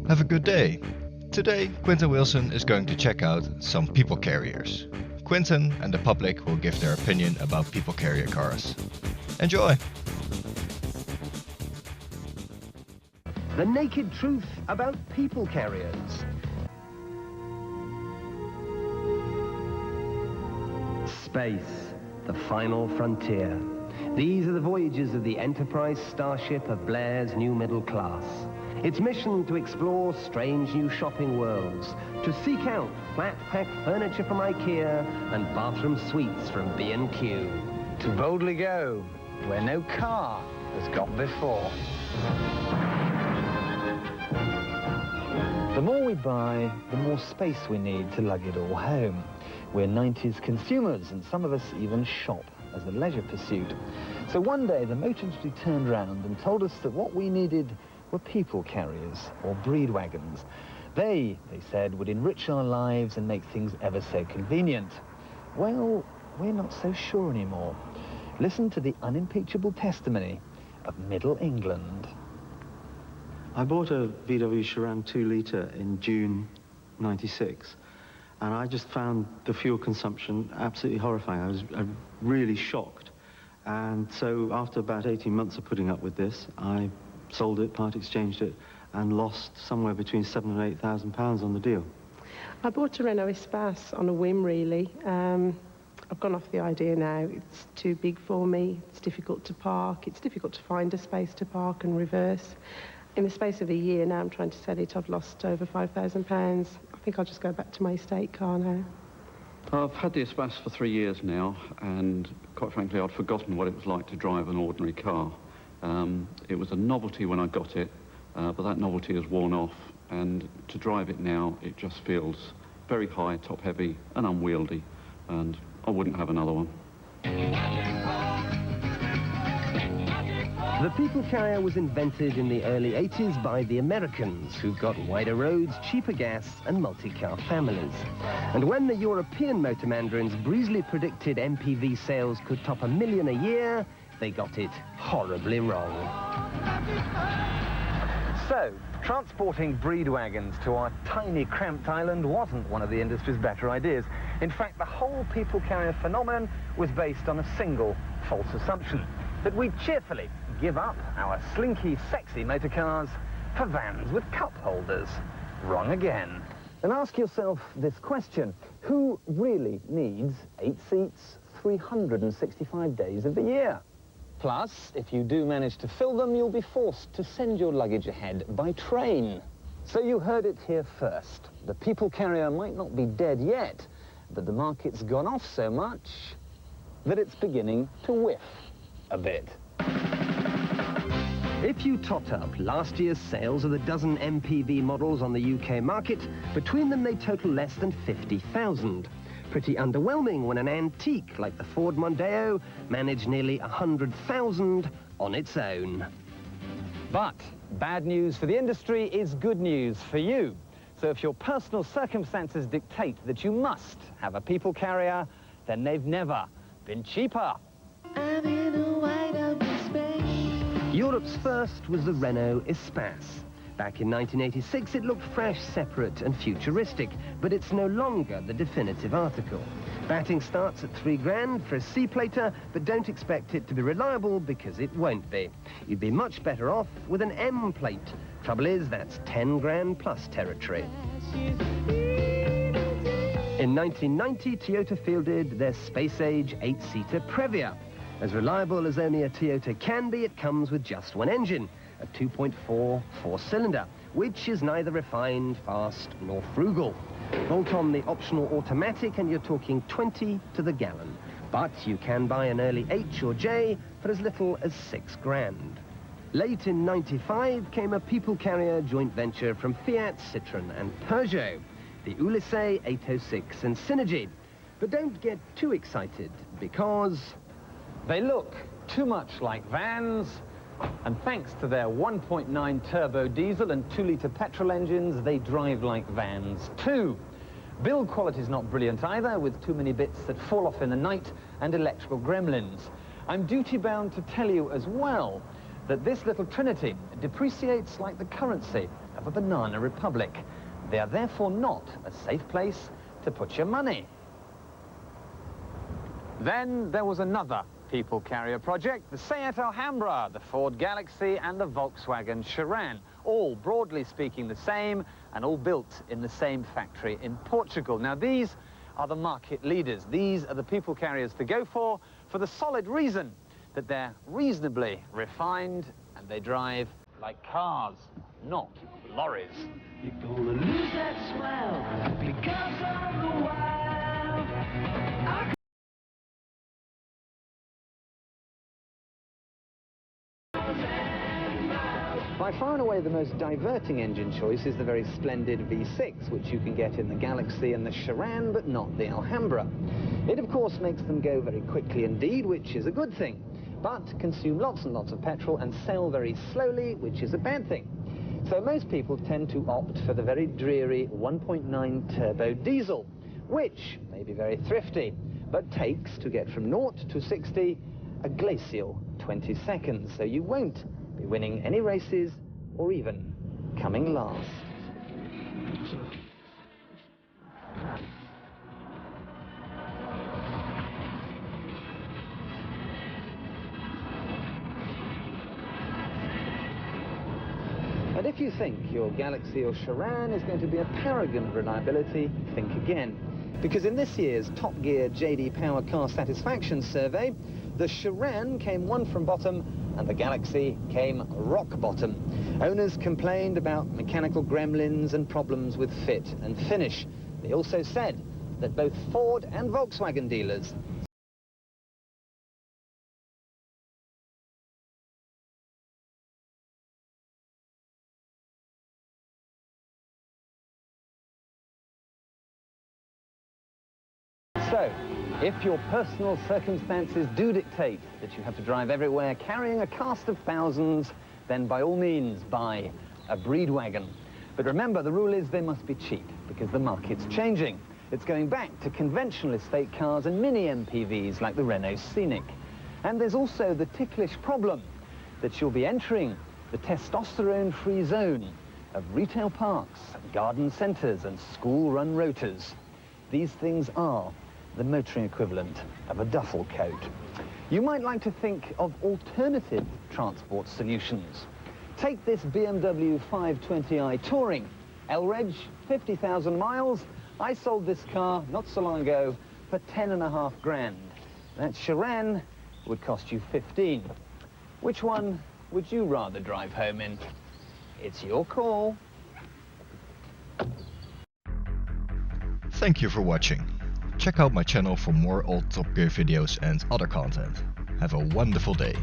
Have a good day. Today, Quentin Willson is going to check out some people carriers. Quentin and the public will give their opinion about people carrier cars. Enjoy! The naked truth about people carriers. Space, the final frontier. These are the voyages of the Enterprise starship of Blair's new middle class. Its mission to explore strange new shopping worlds, to seek out flat-pack furniture from IKEA and bathroom suites from B&Q. To boldly go where no car has got before. The more we buy, the more space we need to lug it all home. We're 90s consumers, and some of us even shop as a leisure pursuit. So one day, the motor industry turned round and told us that what we needed were people carriers, or breed wagons. They said, would enrich our lives and make things ever so convenient. Well, we're not so sure anymore. Listen to the unimpeachable testimony of Middle England. I bought a VW Charan 2-litre in June '96, and I just found the fuel consumption absolutely horrifying. I was really shocked. And so after about 18 months of putting up with this, I sold it, part exchanged it, and lost somewhere between £7,000 and £8,000 on the deal. I bought a Renault Espace on a whim, really. I've gone off the idea now. It's too big for me. It's difficult to park. It's difficult to find a space to park and reverse. In the space of a year now, I'm trying to sell it. I've lost over £5,000. I think I'll just go back to my estate car now. I've had the Espace for 3 years now, and quite frankly, I'd forgotten what it was like to drive an ordinary car. It was a novelty when I got it, but that novelty has worn off, and to drive it now, it just feels very high, top-heavy, and unwieldy, and I wouldn't have another one. The people carrier was invented in the early 80s by the Americans, who got wider roads, cheaper gas, and multi-car families. And when the European motor mandarins breezily predicted MPV sales could top 1 million a year, they got it horribly wrong. So, transporting breed wagons to our tiny, cramped island wasn't one of the industry's better ideas. In fact, the whole people carrier phenomenon was based on a single false assumption, that we'd cheerfully give up our slinky, sexy motor cars for vans with cup holders. Wrong again. And ask yourself this question: who really needs 8 seats 365 days of the year? Plus, if you do manage to fill them, you'll be forced to send your luggage ahead by train. So you heard it here first. The people carrier might not be dead yet, but the market's gone off so much that it's beginning to whiff a bit. If you tot up last year's sales of the dozen MPV models on the UK market, between them they total less than 50,000. Pretty underwhelming when an antique like the Ford Mondeo managed nearly 100,000 on its own. But bad news for the industry is good news for you. So if your personal circumstances dictate that you must have a people carrier, then they've never been cheaper. I'm in a wide open space. Europe's first was the Renault Espace. Back in 1986, it looked fresh, separate and futuristic, but it's no longer the definitive article. Batting starts at £3,000 for a C-plater, but don't expect it to be reliable because it won't be. You'd be much better off with an M-plate. Trouble is, that's £10,000 plus territory. In 1990, Toyota fielded their space-age 8-seater Previa. As reliable as only a Toyota can be, it comes with just one engine, a 2.4 four-cylinder, which is neither refined, fast, nor frugal. Bolt on the optional automatic and you're talking 20 to the gallon. But you can buy an early H or J for as little as £6,000. Late in '95 came a people carrier joint venture from Fiat, Citroën and Peugeot, the Ulysses 806 and Synergy. But don't get too excited, because they look too much like vans, and thanks to their 1.9 turbo diesel and 2-litre petrol engines, they drive like vans too. Build quality's not brilliant either, with too many bits that fall off in the night and electrical gremlins. I'm duty-bound to tell you as well that this little trinity depreciates like the currency of a banana republic. They are therefore not a safe place to put your money. Then there was another people carrier project, the Seat Alhambra, the Ford Galaxy and the Volkswagen Charan, all broadly speaking the same and all built in the same factory in Portugal. Now these are the market leaders. These are the people carriers to go for the solid reason that they're reasonably refined and they drive like cars, not lorries. You're gonna lose that smile because of the wild. By far and away the most diverting engine choice is the very splendid V6, which you can get in the Galaxy and the Charan, but not the Alhambra. It of course makes them go very quickly indeed, which is a good thing, but consume lots and lots of petrol and sell very slowly, which is a bad thing. So most people tend to opt for the very dreary 1.9 turbo diesel, which may be very thrifty, but takes, to get from 0 to 60, a glacial 20 seconds, so you won't be winning any races or even coming last. And if you think your Galaxy or Charan is going to be a paragon of reliability, think again. Because in this year's Top Gear JD Power Car Satisfaction Survey, the Charan came one from bottom and the Galaxy came rock bottom. Owners complained about mechanical gremlins and problems with fit and finish. They also said that both Ford and Volkswagen dealers So, if your personal circumstances do dictate that you have to drive everywhere carrying a cast of thousands, then by all means buy a breed wagon. But remember, the rule is they must be cheap, because the market's changing. It's going back to conventional estate cars and mini MPVs like the Renault Scenic. And there's also the ticklish problem that you'll be entering the testosterone-free zone of retail parks, garden centres and school-run rotors. These things are the motoring equivalent of a duffel coat. You might like to think of alternative transport solutions. Take this BMW 520i Touring. LReg, 50,000 miles. I sold this car not so long ago for 10.5 grand. That Charan would cost you 15. Which one would you rather drive home in? It's your call. Thank you for watching. Check out my channel for more old Top Gear videos and other content. Have a wonderful day.